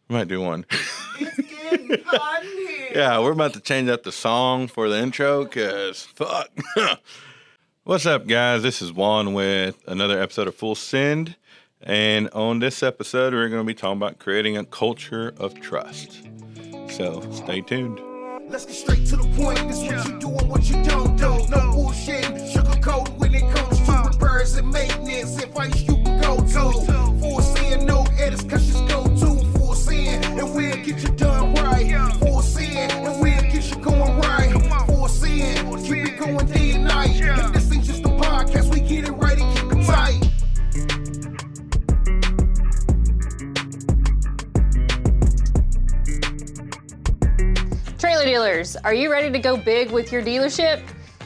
We might do one. It's getting hot in here. Yeah, we're about to change up the song for the intro, because fuck. What's up, guys? This is Juan with another episode of Full Send. And on this episode, we're going to be talking about creating a culture of trust. So stay tuned. Let's get straight to the point. This what you do and what you don't do. No bullshit, sugarcoat when it comes to repairs and maintenance. Advice you can go to. Full Send, no edits, cause just go to Full Send, and we'll get you done right. Full Send, and we'll get you going right. Full Send, keep it going day and night. And this ain't just a podcast, we get it right and keep it tight. Trailer dealers, are you ready to go big with your dealership?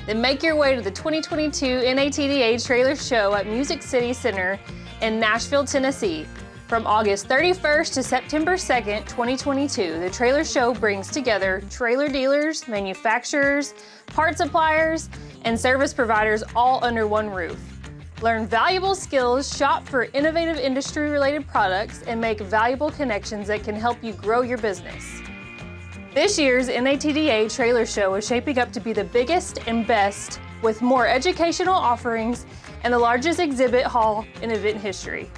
Then make your way to the 2022 NATDA Trailer Show at Music City Center in Nashville, Tennessee. From August 31st to September 2nd, 2022, the Trailer Show brings together trailer dealers, manufacturers, part suppliers, and service providers all under one roof. Learn valuable skills, shop for innovative industry-related products, and make valuable connections that can help you grow your business. This year's NATDA Trailer Show is shaping up to be the biggest and best, with more educational offerings and the largest exhibit hall in event history.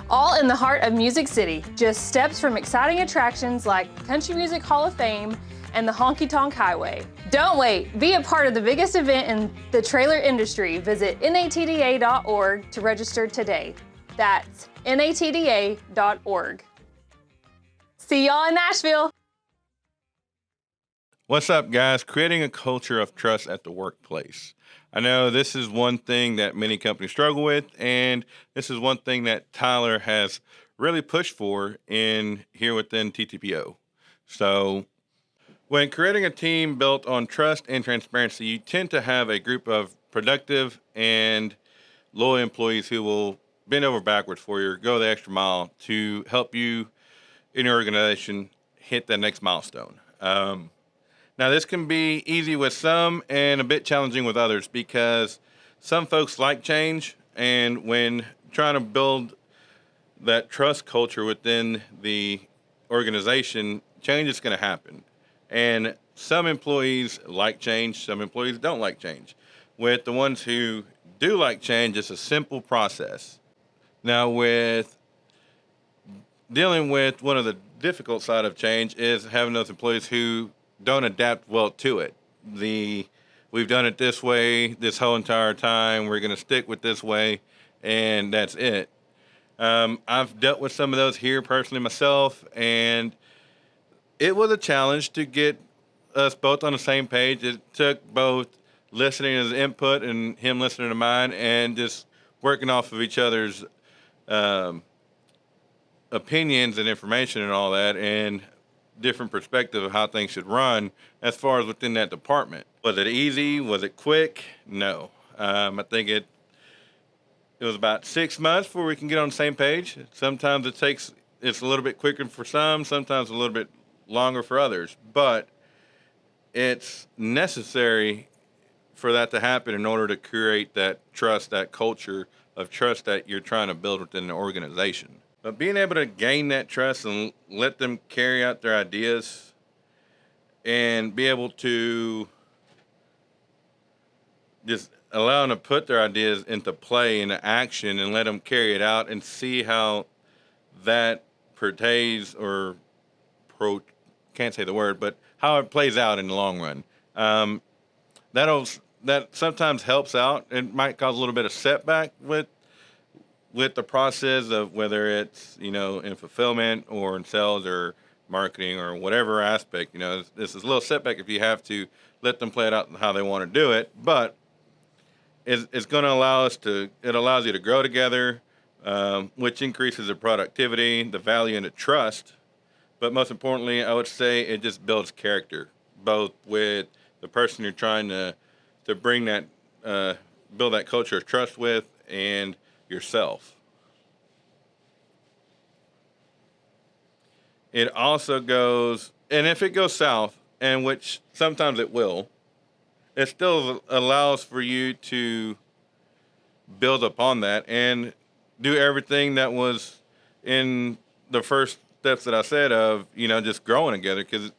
All in the heart of Music City, just steps from exciting attractions like Country Music Hall of Fame and the Honky Tonk Highway. Don't wait, be a part of the biggest event in the trailer industry. Visit natda.org to register today. That's natda.org. See y'all in Nashville. What's up, guys? Creating a culture of trust at the workplace. I know this is one thing that many companies struggle with, and this is one thing that Tyler has really pushed for here within TTPO. So when creating a team built on trust and transparency, you tend to have a group of productive and loyal employees who will bend over backwards for you, or go the extra mile to help you in your organization hit that next milestone. Now, this can be easy with some and a bit challenging with others, because some folks like change, and when trying to build that trust culture within the organization, change is going to happen. And some employees like change, some employees don't like change. With the ones who do like change, it's a simple process. Now, with dealing with one of the difficult side of change is having those employees who don't adapt well to it. We've done it this way this whole entire time. We're going to stick with this way, and that's it. I've dealt with some of those here personally myself, and it was a challenge to get us both on the same page. It took both listening to his input and him listening to mine, and just working off of each other's opinions and information and all that, and different perspective of how things should run as far as within that department. Was it easy? Was it quick? No. I think it was about 6 months before we can get on the same page. Sometimes it's a little bit quicker for some, sometimes a little bit longer for others, but it's necessary for that to happen in order to create that trust, that culture of trust that you're trying to build within the organization. But being able to gain that trust and let them carry out their ideas, and be able to just allow them to put their ideas into play, into action, and let them carry it out and see how that can't say the word, but how it plays out in the long run. That sometimes helps out. It might cause a little bit of setback with the process of whether it's, in fulfillment or in sales or marketing or whatever aspect. This is a little setback if you have to let them play it out how they want to do it, but it's going to it allows you to grow together, which increases the productivity, the value, and the trust. But most importantly, I would say it just builds character, both with the person you're trying to bring that, build that culture of trust with, and yourself. It also goes, and if it goes south, and which sometimes it will, it still allows for you to build upon that and do everything that was in the first steps that I said of, just growing together, because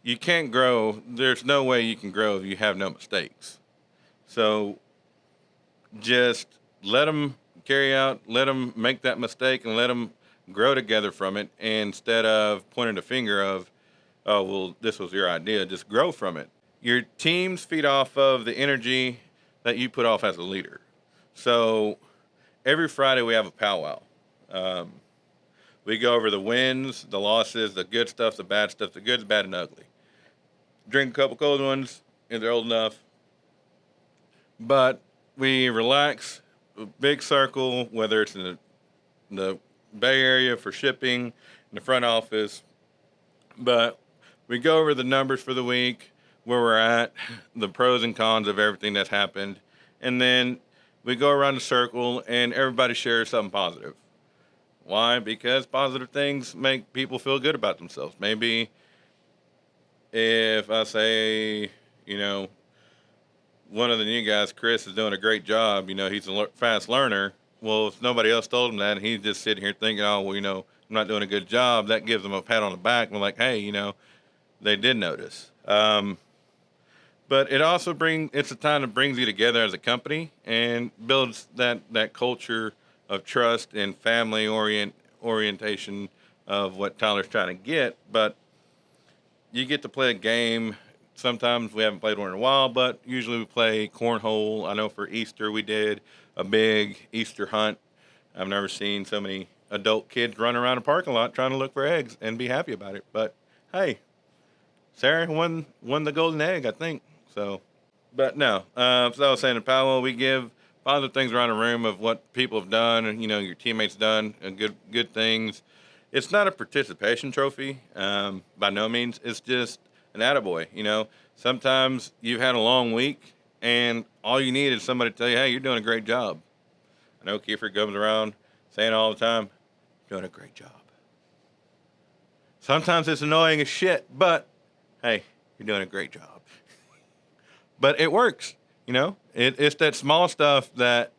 you can't grow. There's no way you can grow if you have no mistakes. So just let them let them make that mistake and let them grow together from it, instead of pointing the finger of, oh, well, this was your idea. Just grow from it. Your teams feed off of the energy that you put off as a leader. So every Friday we have a powwow. We go over the wins, the losses, the good stuff, the bad stuff, the good, the bad, and ugly. Drink a couple cold ones if they're old enough. But we relax, a big circle, whether it's in the Bay Area for shipping, in the front office. But we go over the numbers for the week, where we're at, the pros and cons of everything that's happened. And then we go around the circle and everybody shares something positive. Why? Because positive things make people feel good about themselves. Maybe if I say, one of the new guys, Chris, is doing a great job, he's a fast learner. Well, if nobody else told him that, and he's just sitting here thinking, oh, well, I'm not doing a good job, that gives him a pat on the back. And we're like, hey, they did notice. But it also it's a time that brings you together as a company and builds that culture of trust and family orientation of what Tyler's trying to get. But you get to play a game. Sometimes we haven't played one in a while, but usually we play cornhole. I know for Easter we did a big Easter hunt. I've never seen so many adult kids run around a parking lot trying to look for eggs and be happy about it. But hey, Sarah won the golden egg, I think. So, but no. So I was saying to Powell, we give positive things around the room of what people have done, and your teammates done, and good things. It's not a participation trophy, by no means. It's just an attaboy. Sometimes you've had a long week, and all you need is somebody to tell you, hey, you're doing a great job. I know Kiefer comes around saying all the time, doing a great job. Sometimes it's annoying as shit, but hey, you're doing a great job. But it works, It's that small stuff that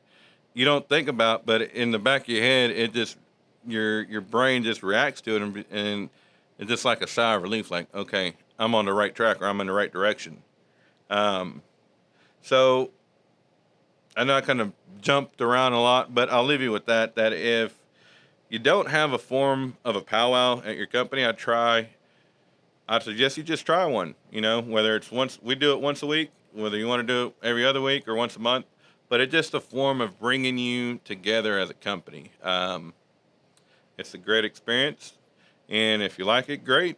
you don't think about, but in the back of your head, it just, your brain just reacts to it, and it's just like a sigh of relief, like, okay, I'm on the right track, or I'm in the right direction. So I know I kind of jumped around a lot, but I'll leave you with that if you don't have a form of a powwow at your company, I suggest you just try one, whether it's we do it once a week, whether you want to do it every other week or once a month, but it's just a form of bringing you together as a company. It's a great experience, and if you like it, great,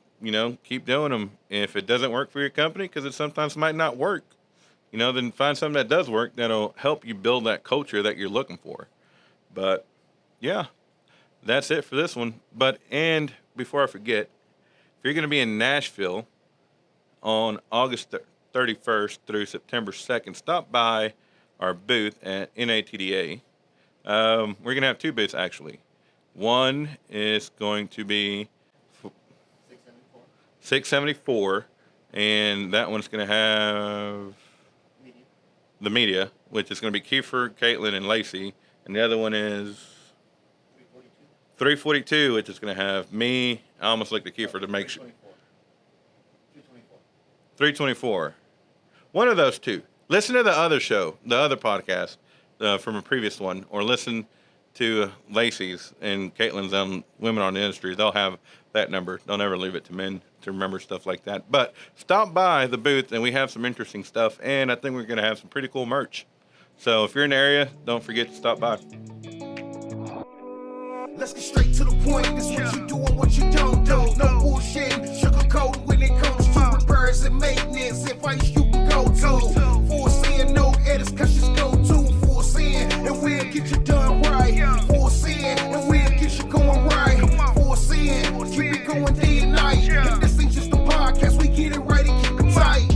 keep doing them. If it doesn't work for your company, because it sometimes might not work, then find something that does work that'll help you build that culture that you're looking for. But yeah, that's it for this one. And before I forget, if you're going to be in Nashville on August 31st through September 2nd, stop by our booth at NATDA. We're going to have two booths, actually. One is going to be 674, and that one's going to have the media, which is going to be Kiefer, Caitlin, and Lacey, and the other one is 342, which is going to have me. I almost looked at Kiefer to make sure. 324. One of those two. Listen to the other show, the other podcast from a previous one, or listen to Lacey's and Caitlin's on Women on the Industry. They'll have that number. Don't ever leave it to men to remember stuff like that. But stop by the booth, and we have some interesting stuff, and I think we're going to have some pretty cool merch. So if you're in the area, don't forget to stop by. Let's get straight to the point. This what you do and what you don't do. No bullshit, sugarcoat when it comes to repairs and maintenance. Advice you can go to. Full sin, no edits, cause just go to full sin, and we'll get you done right. Full sin, and we'll get you going right. Full sin, keep it going day and night. And this ain't just a podcast, we get it right and keep it tight.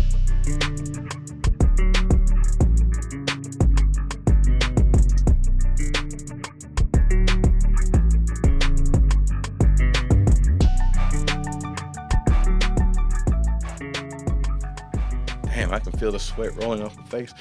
Damn, I can feel the sweat rolling off my face.